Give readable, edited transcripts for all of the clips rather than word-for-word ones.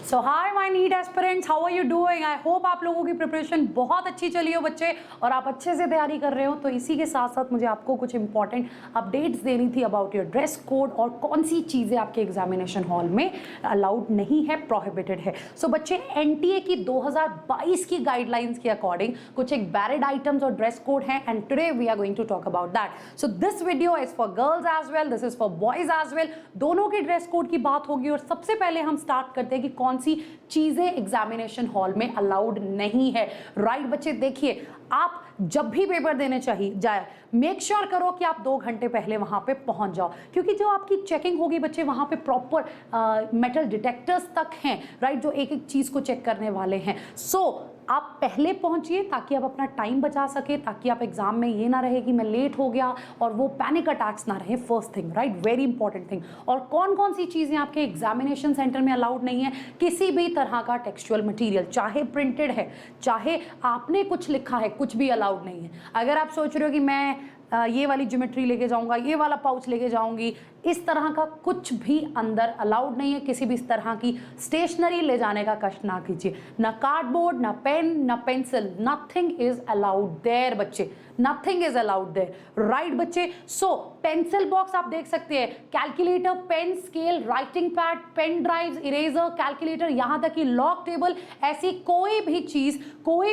So hi my NEET aspirants, how are you doing? I hope आप लोगों की preparation बहुत अच्छी चली हो बच्चे, और आप अच्छे से तैयारी कर रहे हो। तो इसी के साथ साथ मुझे आपको कुछ इंपॉर्टेंट अपडेट्स देनी थी अबाउट योर ड्रेस कोड और कौन सी चीज़ें आपके एग्जामिनेशन हॉल में अलाउड नहीं है, प्रोहिबिटेड है। सो बच्चे, एनटीए की 2022 की गाइडलाइंस के अकॉर्डिंग कुछ एक बैरिड आइटम्स और ड्रेस कोड हैं, and today we are going to talk about that. So this video is for girls as well, this is for boys as well. दोनों के ड्रेस कोड की बात होगी, और सबसे पहले हम स्टार्ट करते हैं कि कौन सी चीजें एग्जामिनेशन हॉल में अलाउड नहीं है। राइट बच्चे, देखिए, आप जब भी पेपर देने चाहिए जाए, मेक श्योर करो कि आप 2 घंटे पहले वहां पे पहुंच जाओ, क्योंकि जो आपकी चेकिंग होगी बच्चे, वहां पे प्रॉपर मेटल डिटेक्टर्स तक हैं, राइट, जो एक एक चीज को चेक करने वाले हैं। सो आप पहले पहुंचिए ताकि आप अपना टाइम बचा सके, ताकि आप एग्जाम में ये ना रहे कि मैं लेट हो गया, और वो पैनिक अटैक्स ना रहे। First thing, right, very important thing. और कौन कौन सी चीजें आपके एग्जामिनेशन सेंटर में अलाउड नहीं है? किसी भी तरह का टेक्सचुअल मटेरियल, चाहे प्रिंटेड है, चाहे आपने कुछ लिखा है, कुछ भी अलाउड नहीं है। अगर आप सोच रहे हो कि मैं ये वाली ज्योमेट्री लेके जाऊंगा, ये वाला पाउच लेके जाऊंगी, इस तरह का कुछ भी अंदर अलाउड नहीं है। किसी भी इस तरह की स्टेशनरी ले जाने का कष्ट ना कीजिए। ना कार्डबोर्ड, ना पेन, ना pencil, nothing is allowed there बच्चे, nothing is allowed there. Right बच्चे, सो पेंसिल बॉक्स आप देख सकते हैं, calculator, pen, scale, writing pad, pen drives, eraser, calculator, यहां तक कि लॉक टेबल, ऐसी कोई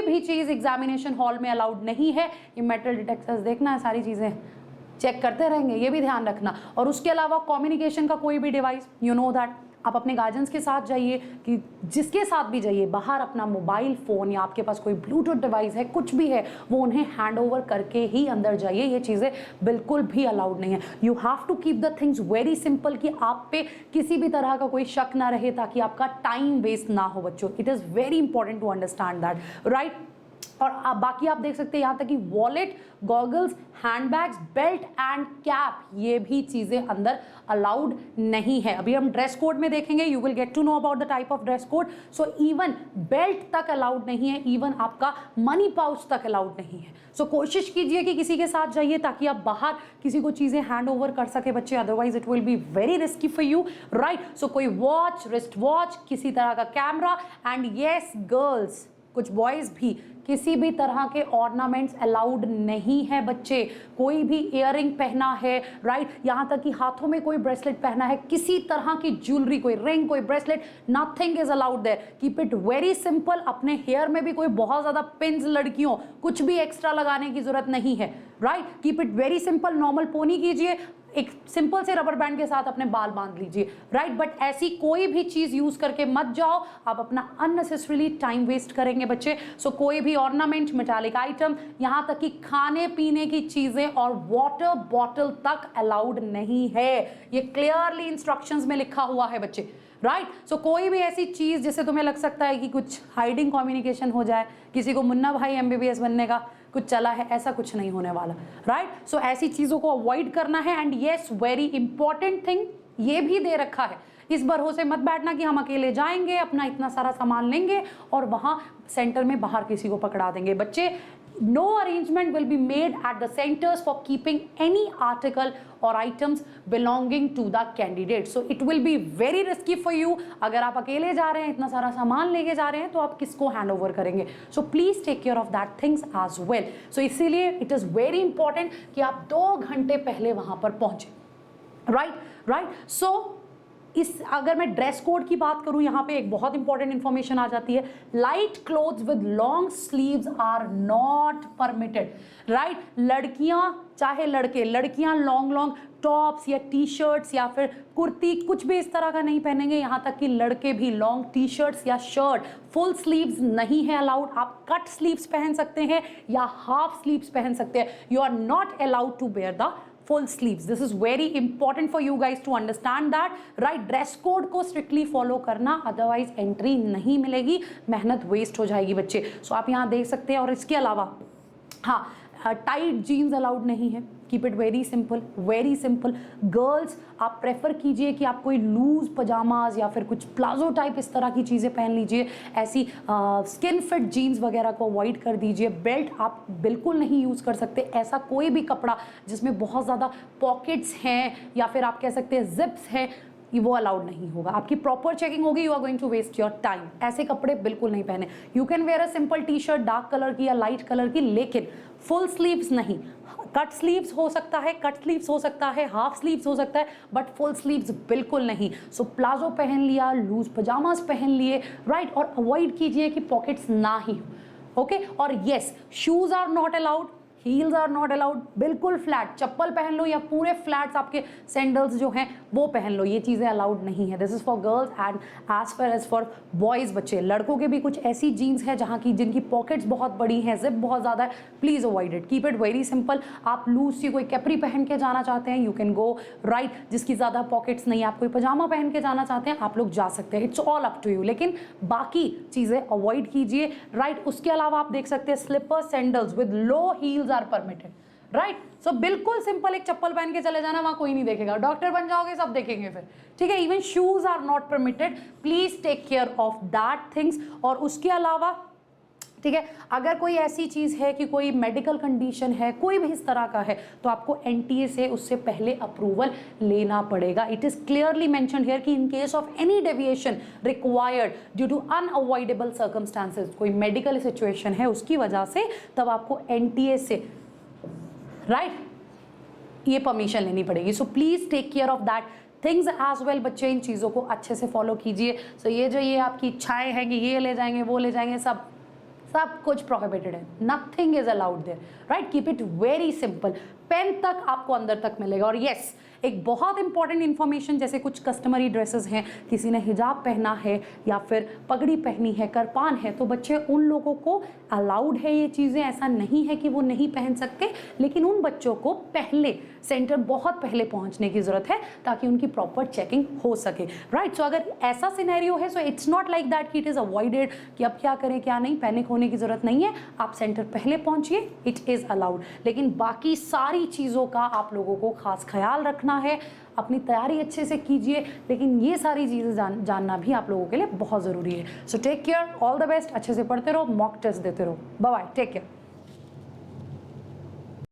भी चीज एग्जामिनेशन हॉल में अलाउड नहीं है। ये मेटल डिटेक्टर्स देखना है, सारी चीजें चेक करते रहेंगे, ये भी ध्यान रखना। और उसके अलावा कम्युनिकेशन का कोई भी डिवाइस, यू नो दैट, आप अपने गार्जियंस के साथ जाइए, कि जिसके साथ भी जाइए, बाहर अपना मोबाइल फ़ोन या आपके पास कोई ब्लूटूथ डिवाइस है, कुछ भी है, वो उन्हें हैंड ओवर करके ही अंदर जाइए। ये चीज़ें बिल्कुल भी अलाउड नहीं है। You have to keep the things very simple, कि आप पे किसी भी तरह का कोई शक ना रहे, ताकि आपका टाइम वेस्ट ना हो बच्चों। It is very important to understand that, right. और बाकी आप देख सकते हैं यहाँ तक कि wallet, goggles, handbags, belt and cap, ये भी चीज़ें अंदर अलाउड नहीं है। अभी हम ड्रेस कोड में देखेंगे, you will get to know about the type of dress code. So even belt तक अलाउड नहीं है, इवन आपका मनी पाउच तक अलाउड नहीं है। सो कोशिश कीजिए कि किसी के साथ जाइए, ताकि आप बाहर किसी को चीज़ें हैंड ओवर कर सके बच्चे, otherwise it will be very risky for you, right. So कोई वॉच, रिस्ट वॉच, किसी तरह का कैमरा, एंड येस गर्ल्स, कुछ बॉयज भी, किसी भी तरह के ऑर्नामेंट्स अलाउड नहीं है बच्चे। कोई भी इयररिंग पहना है, राइट, यहाँ तक कि हाथों में कोई ब्रेसलेट पहना है, किसी तरह की ज्वेलरी, कोई रिंग, कोई bracelet, nothing is allowed there. Keep it very simple. अपने हेयर में भी कोई बहुत ज्यादा पिन्स, लड़कियों, कुछ भी एक्स्ट्रा लगाने की जरूरत नहीं है, right. Keep it very simple. Normal pony कीजिए, एक सिंपल से रबर बैंड के साथ अपने बाल बांध लीजिए, राइट। बट ऐसी कोई भी चीज यूज करके मत जाओ, आप अपना अननेसेसरीली टाइम वेस्ट करेंगे बच्चे। सो कोई भी ऑर्नामेंट, मेटालिक आइटम, यहाँ तक कि खाने पीने की चीजें और वाटर बॉटल तक अलाउड नहीं है। ये क्लियरली इंस्ट्रक्शंस में लिखा हुआ है बच्चे, राइट। सो कोई भी ऐसी चीज जिससे तुम्हें लग सकता है कि कुछ हाइडिंग कम्युनिकेशन हो जाए, किसी को मुन्ना भाई एमबीबीएस बनने का कुछ चला है, ऐसा कुछ नहीं होने वाला, राइट। सो ऐसी चीजों को अवॉइड करना है। And yes, very important thing ये भी दे रखा है, इस भरोसे मत बैठना कि हम अकेले जाएंगे, अपना इतना सारा सामान लेंगे और वहां सेंटर में बाहर किसी को पकड़ा देंगे बच्चे। No arrangement will be made at the centers for keeping any article or items belonging to the candidate. So it will be very risky for you. अगर आप अकेले जा रहे हैं, इतना सारा सामान लेके जा रहे हैं, तो आप किसको हैंड ओवर करेंगे? So please take care of that things as well. So इसीलिए it is very important कि आप 2 घंटे पहले वहां पर पहुंचे, right? So अगर मैं ड्रेस कोड की बात करूं, यहाँ पे एक बहुत इंपॉर्टेंट इंफॉर्मेशन आ जाती है। Light clothes with long sleeves are not permitted, right. लड़कियां चाहे लड़के, लड़कियां लॉन्ग टॉप्स या टी शर्ट्स या फिर कुर्ती, कुछ भी इस तरह का नहीं पहनेंगे। यहाँ तक कि लड़के भी लॉन्ग टी शर्ट्स या शर्ट, फुल स्लीव्स नहीं है अलाउड। आप कट स्लीव्स पहन सकते हैं या हाफ स्लीव्स पहन सकते हैं। You are not allowed to wear the full sleeves. This is very important for you guys to understand that, right? Dress code को स्ट्रिक्टली फॉलो करना, अदरवाइज एंट्री नहीं मिलेगी, मेहनत वेस्ट हो जाएगी बच्चे। सो आप यहाँ देख सकते हैं। और इसके अलावा हाँ, टाइट जीन्स अलाउड नहीं है। Keep it very simple, very simple. Girls, आप प्रेफर कीजिए कि आप कोई लूज पजामाज या फिर कुछ प्लाजो टाइप इस तरह की चीज़ें पहन लीजिए। ऐसी स्किन फिट जीन्स वगैरह को अवॉइड कर दीजिए। बेल्ट आप बिल्कुल नहीं यूज़ कर सकते। ऐसा कोई भी कपड़ा जिसमें बहुत ज़्यादा पॉकेट्स हैं या फिर आप कह सकते हैं जिप्स हैं, ये वो अलाउड नहीं होगा। आपकी प्रॉपर चेकिंग होगी, you are going to waste your time. ऐसे कपड़े बिल्कुल नहीं पहने। You can wear a simple T shirt dark colour की या लाइट कलर की, लेकिन फुल स्लीव्स नहीं। कट स्लीव्स हो सकता है, कट स्लीव्स हो सकता है, हाफ स्लीव्स हो सकता है, बट फुल स्लीव्स बिल्कुल नहीं। सो प्लाजो पहन लिया, लूज पजामास पहन लिए, राइट, और अवॉइड कीजिए कि पॉकेट्स ना ही हो, ओके। और yes, shoes are not allowed, heels are not allowed, बिल्कुल फ्लैट चप्पल पहन लो या पूरे फ्लैट्स आपके सैंडल्स जो हैं वो पहन लो, ये चीज़ें अलाउड नहीं है। This is for girls and as far as for boys बच्चे। लड़कों के भी कुछ ऐसी जीन्स है जहाँ की जिनकी पॉकेट्स बहुत बड़ी हैं, जिप बहुत ज़्यादा है, please avoid it, keep it very simple. आप लूज सी कोई कैपरी पहन के जाना चाहते हैं, यू कैन गो, राइट, जिसकी ज़्यादा पॉकेट्स नहीं, आप कोई पजामा पहन के जाना चाहते हैं, आप लोग जा सकते हैं, it's all up to you, लेकिन बाकी चीज़ें अवॉइड कीजिए, राइट। उसके अलावा आप देख सकते हैं slipper sandals with low heels are permitted, right. So बिल्कुल सिंपल एक चप्पल पहन के चले जाना, वहां कोई नहीं देखेगा, डॉक्टर बन जाओगे सब देखेंगे फिर, ठीक है। Even shoes are not permitted, please take care of that things. और उसके अलावा, ठीक है, अगर कोई ऐसी चीज़ है कि कोई मेडिकल कंडीशन है, कोई भी इस तरह का है, तो आपको एनटीए से उससे पहले अप्रूवल लेना पड़ेगा। It is clearly mentioned here कि in case of any deviation required due to unavoidable circumstances, कोई मेडिकल सिचुएशन है उसकी वजह से, तब आपको एनटीए से, राइट, ये परमिशन लेनी पड़ेगी। So please take care of that things as well. बच्चे इन चीज़ों को अच्छे से फॉलो कीजिए। सो ये जो ये आपकी इच्छाएं हैं कि ये ले जाएंगे वो ले जाएंगे, सब कुछ प्रोहिबिटेड है, nothing is allowed there, right. Keep it very simple. Pen तक आपको अंदर तक मिलेगा। और येस, एक बहुत इंपॉर्टेंट इन्फॉर्मेशन, जैसे कुछ कस्टमरी ड्रेसेस हैं, किसी ने हिजाब पहना है या फिर पगड़ी पहनी है, करपान है, तो बच्चे उन लोगों को अलाउड है ये चीज़ें, ऐसा नहीं है कि वो नहीं पहन सकते, लेकिन उन बच्चों को पहले सेंटर बहुत पहले पहुंचने की ज़रूरत है ताकि उनकी प्रॉपर चेकिंग हो सके, राइट। सो अगर ऐसा सिनेरियो है, so it's not like that कि इट इज़ अवॉइडेड कि अब क्या करें क्या नहीं, पैनिक होने की ज़रूरत नहीं है। आप सेंटर पहले पहुंचिए, इट इज़ अलाउड, लेकिन बाकी सारी चीज़ों का आप लोगों को खास ख्याल रखना है। अपनी तैयारी अच्छे से कीजिए, लेकिन ये सारी चीज़ें जानना भी आप लोगों के लिए बहुत ज़रूरी है। So take care, all the best, अच्छे से पढ़ते रहो, मॉक टेस्ट देते रहो, बाय बाय, टेक केयर।